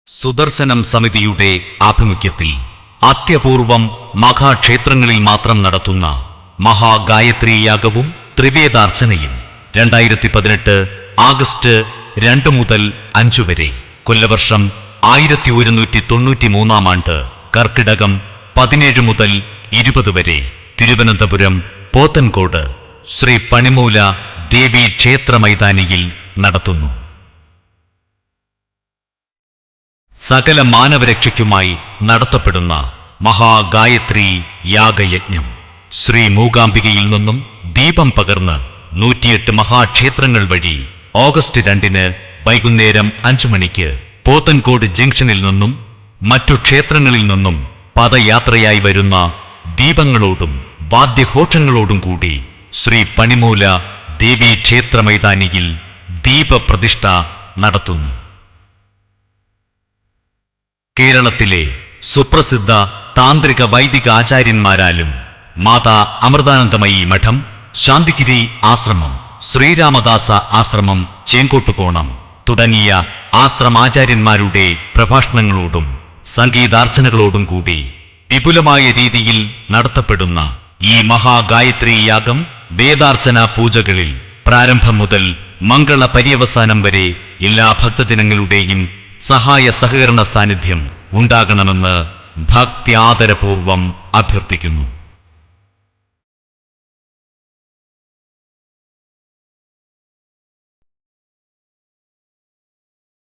സുദർശനം സമിതിയുടെ ആഭിമുഖ്യത്തിൽ അത്യപൂർവം മഹാക്ഷേത്രങ്ങളിൽ മാത്രം നടത്തുന്ന മഹാഗായത്രി യാഗവും ത്രിവേദാർച്ചനയും 2018 ആഗസ്റ്റ് 2 മുതൽ 5 വരെ, കൊല്ലവർഷം 1193 ആണ്ട്, കർക്കിടകം 17 മുതൽ 20 വരെ, തിരുവനന്തപുരം പോത്തൻകോട് ശ്രീ പണിമൂല ദേവി ക്ഷേത്ര മൈതാനിയിൽ നടത്തുന്നു. സകല മാനവരക്ഷയ്ക്കുമായി നടത്തപ്പെടുന്ന മഹാഗായത്രി യാഗയജ്ഞം ശ്രീ മൂകാംബികയിൽ നിന്നും ദീപം പകർന്ന് 108 മഹാക്ഷേത്രങ്ങൾ വഴി ഓഗസ്റ്റ് 2 വൈകുന്നേരം 5 മണിക്ക് പോത്തൻകോട് ജംഗ്ഷനിൽ നിന്നും മറ്റു ക്ഷേത്രങ്ങളിൽ നിന്നും പദയാത്രയായി വരുന്ന ദീപങ്ങളോടും വാദ്യഘോഷങ്ങളോടും കൂടി ശ്രീ പണിമൂല ദേവി ക്ഷേത്ര മൈതാനിയിൽ ദീപപ്രതിഷ്ഠ നടത്തുന്നു. കേരളത്തിലെ സുപ്രസിദ്ധ താന്ത്രിക വൈദിക ആചാര്യന്മാരാലും മാതാ അമൃതാനന്ദമയി മഠം, ശാന്തിഗിരി ആശ്രമം, ശ്രീരാമദാസ ആശ്രമം ചേങ്കോട്ടുകോണം തുടങ്ങിയ ആശ്രമാചാര്യന്മാരുടെ പ്രഭാഷണങ്ങളോടും സംഗീതാർച്ചനകളോടും കൂടി വിപുലമായ രീതിയിൽ നടത്തപ്പെടുന്ന ഈ മഹാഗായത്രി യാഗം വേദാർച്ചന പൂജകളിൽ പ്രാരംഭം മുതൽ മംഗള പര്യവസാനം വരെ എല്ലാ ഭക്തജനങ്ങളുടെയും സഹായ സഹകരണ സാന്നിധ്യം ഉണ്ടാകണമെന്ന് ഭക്ത്യാദരപൂർവം അഭ്യർത്ഥിക്കുന്നു.